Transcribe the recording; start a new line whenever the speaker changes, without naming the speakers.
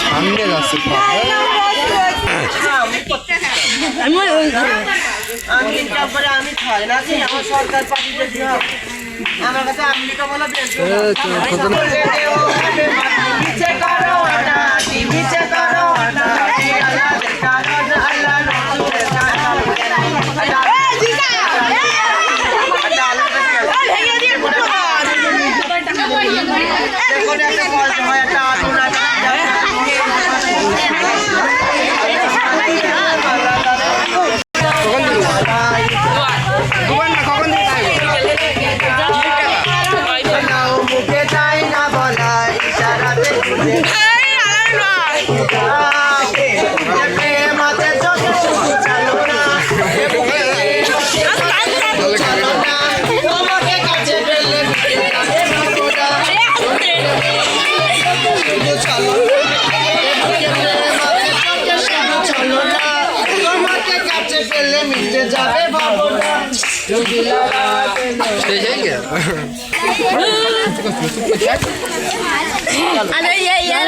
সামনে যাচ্ছে
আমি খাই না আমার সরকার পার্টি যদি আমার কাছে আমেরিকা বলা মিটে যাবে ভাবনা
अरे ये यार